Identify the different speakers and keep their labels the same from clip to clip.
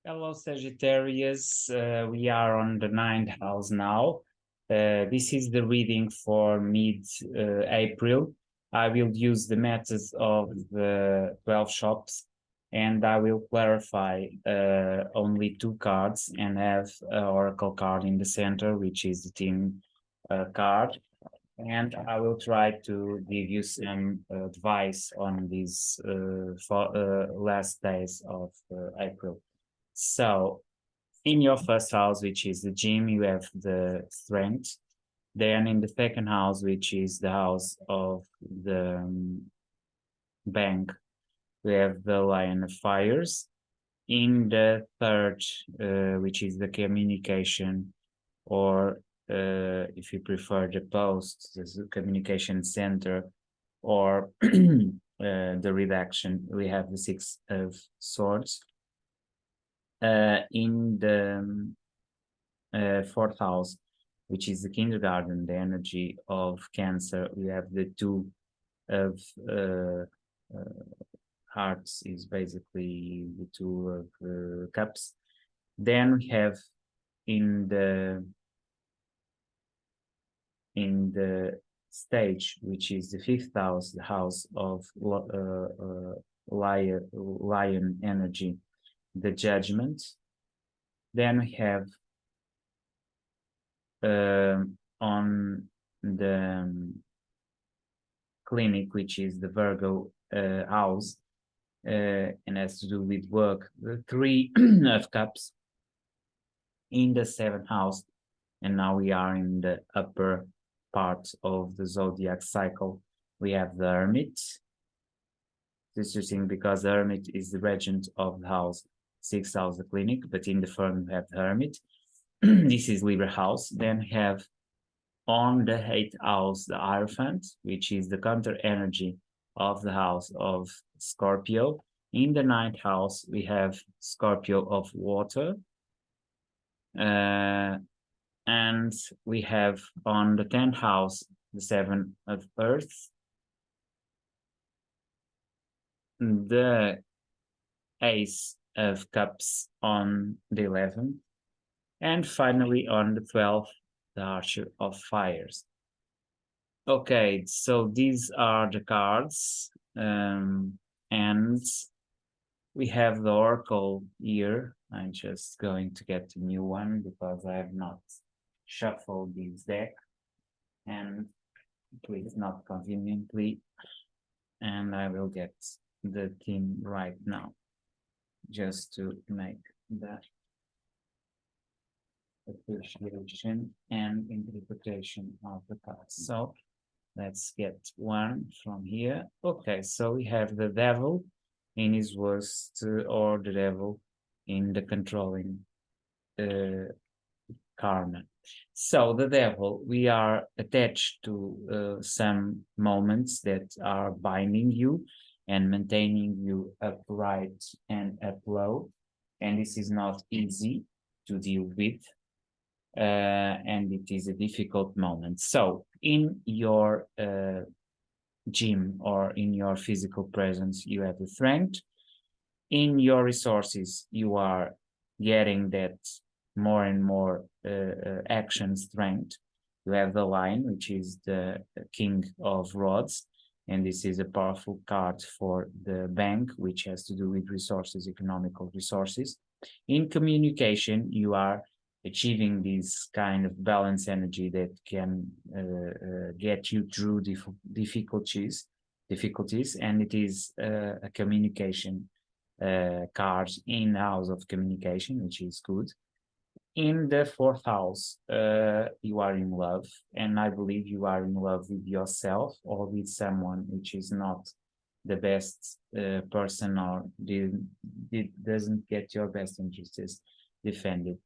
Speaker 1: Hello, Sagittarius. We are on the ninth house now. This is the reading for mid-April. I will use the methods of the 12 shops and I will clarify only two cards and have an oracle card in the center, which is the team card. And I will try to give you some advice on these last days of April. So, in your first house, which is the gym, you have the strength. Then in the second house, which is the house of the bank, we have the Lion of Fires. In the third, which is the communication, or if you prefer the post, the communication center, or the redaction, we have the Six of Swords. In the fourth house, which is the kindergarten, the energy of Cancer, we have the Two of Hearts, is basically the Two of Cups. Then we have in the stage, which is the fifth house, the house of lion energy, the Judgment. Then we have on the clinic, which is the Virgo house, and has to do with work, the Three of Cups in the seventh house. And now we are in the upper part of the zodiac cycle. We have the Hermit. It's interesting because the Hermit is the regent of the house, sixth house, the clinic, but in the firm we have the Hermit. This is Libra house. Then we have on the eighth house the Hierophant, which is the counter energy of the house of Scorpio. In the ninth house, we have Scorpio of water. And we have on the 10th house, the Seven of Earth, the Ace of Cups on the 11th, and finally on the 12th, the Archer of Fires. Okay, so these are the cards, and we have the Oracle here. I'm just going to get a new one because I have not shuffled this deck, and please, not conveniently, and I will get the theme right now just to make that appreciation and interpretation of the cards. So let's get one from here. Okay, so we have the devil in his worst, or the devil in the controlling karma. So the devil, we are attached to some moments that are binding you and maintaining you upright and up low. And this is not easy to deal with. And it is a difficult moment. So in your gym or in your physical presence, you have the strength. In your resources, you are getting that more and more action strength. You have the Lion, which is the King of Rods, and this is a powerful card for the bank, which has to do with resources, economical resources. In communication, you are achieving this kind of balance energy that can get you through difficulties, and it is a communication card in house of communication, which is good. In the fourth house, you are in love, and I believe you are in love with yourself or with someone which is not the best person, or doesn't get your best interests defended.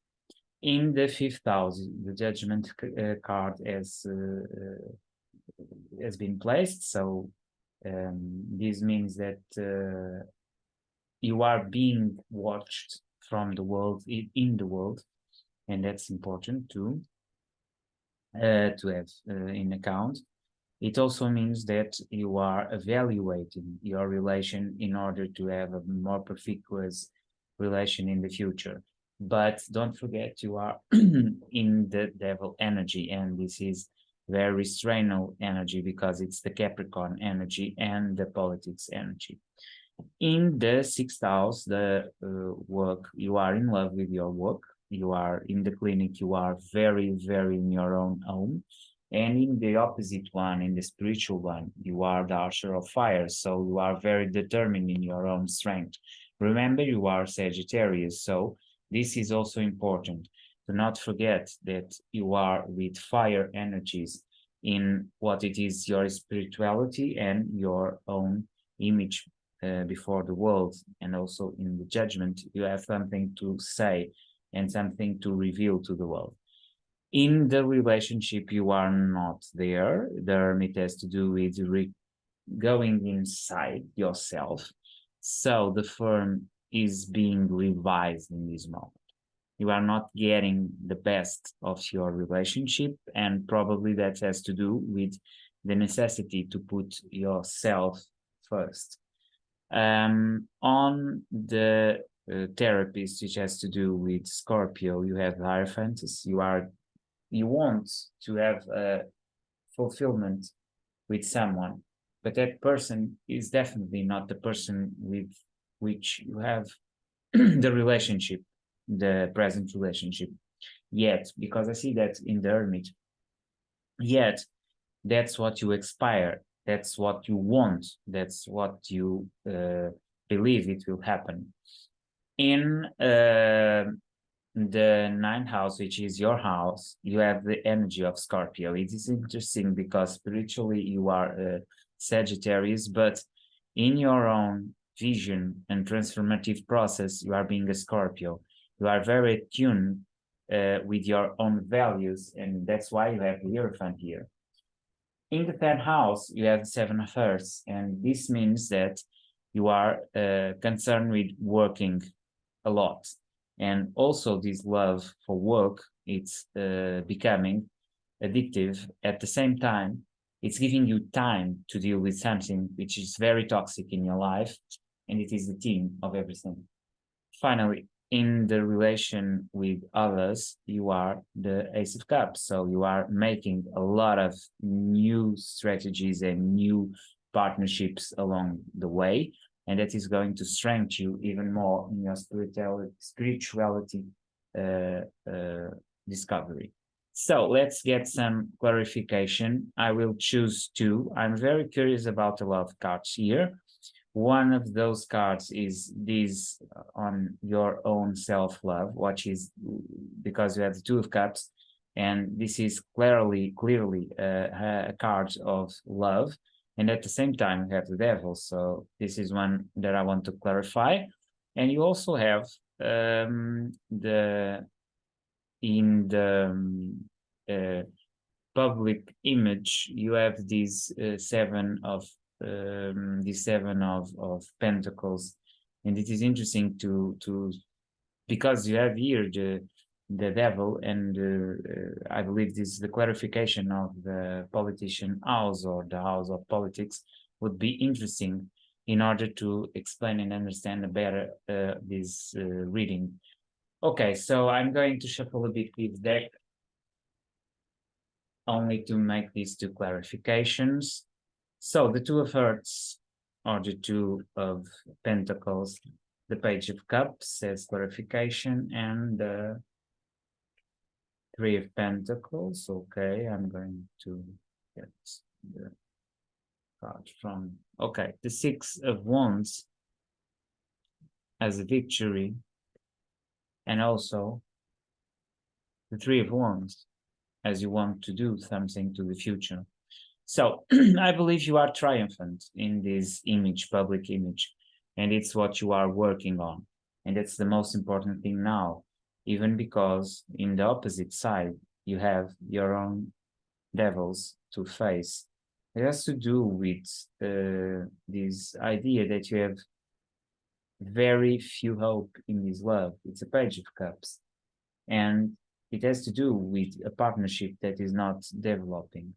Speaker 1: In the fifth house, the Judgment card has been placed, so this means that you are being watched from the world, in the world, and that's important too to have in account. It also means that you are evaluating your relation in order to have a more perspicuous relation in the future. But don't forget, you are in the devil energy, and this is very restrained energy because it's the Capricorn energy and the politics energy. In the sixth house, the work, you are in love with your work, you are in the clinic, you are very, very in your own home. And in the opposite one, in the spiritual one, you are the Archer of Fire. So you are very determined in your own strength. Remember, you are Sagittarius. So this is also important. Do not forget that you are with fire energies in what it is your spirituality and your own image before the world, and also in the judgment, you have something to say and something to reveal to the world. In the relationship, you are not there. The Hermit has to do with going inside yourself. So the firm is being revised in this moment. You are not getting the best of your relationship, and probably that has to do with the necessity to put yourself first. On the therapist, which has to do with Scorpio, you have Hierophant. You want to have a fulfillment with someone, but that person is definitely not the person with which you have the relationship, the present relationship yet, because I see that in the Hermit. Yet that's what you aspire, that's what you want, that's what you believe it will happen. In the ninth house, which is your house, you have the energy of Scorpio. It is interesting because spiritually you are Sagittarius, but in your own vision and transformative process, you are being a Scorpio. You are very attuned with your own values, and that's why you have the Hierophant here. In the 10th house, you have the Seven of Earths, and this means that you are concerned with working a lot. And also this love for work, it's becoming addictive. At the same time, it's giving you time to deal with something which is very toxic in your life, and it is the theme of everything. Finally, in the relation with others, you are the Ace of Cups. So you are making a lot of new strategies and new partnerships along the way. And that is going to strengthen you even more in your spirituality discovery. So let's get some clarification. I will choose two. I'm very curious about the love cards here. One of those cards is this on your own self-love, which is because you have the Two of Cups, and this is clearly a card of love, and at the same time you have the Devil. So this is one that I want to clarify. And you also have public image, you have these seven of Pentacles, and it is interesting to because you have here the Devil, and I believe this is the clarification of the politician house or the house of politics would be interesting in order to explain and understand better this reading. Okay, so I'm going to shuffle a bit this deck only to make these two clarifications. So the Two of Hearts or the Two of Pentacles, the Page of Cups says clarification, and the Three of Pentacles. Okay, I'm going to get the card from, okay, the Six of Wands as a victory, and also the Three of Wands as you want to do something to the future. So I believe you are triumphant in this image, public image, and it's what you are working on. And that's the most important thing now, even because in the opposite side, you have your own devils to face. It has to do with this idea that you have very few hope in this love. It's a Page of Cups. And it has to do with a partnership that is not developing.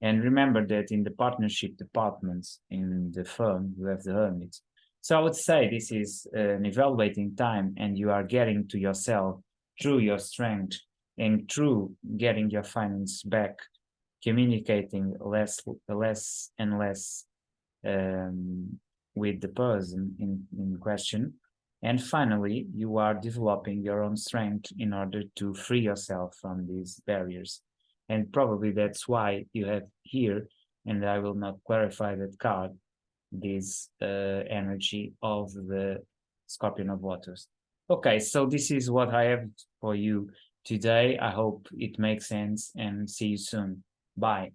Speaker 1: And remember that in the partnership departments in the firm, you have the Hermit. So I would say this is an evaluating time, and you are getting to yourself through your strength and through getting your finance back, communicating less and less with the person in question. And finally, you are developing your own strength in order to free yourself from these barriers. And probably that's why you have here, and I will not clarify that card, this energy of the Scorpion of Waters. Okay, so this is what I have for you today. I hope it makes sense and see you soon. Bye.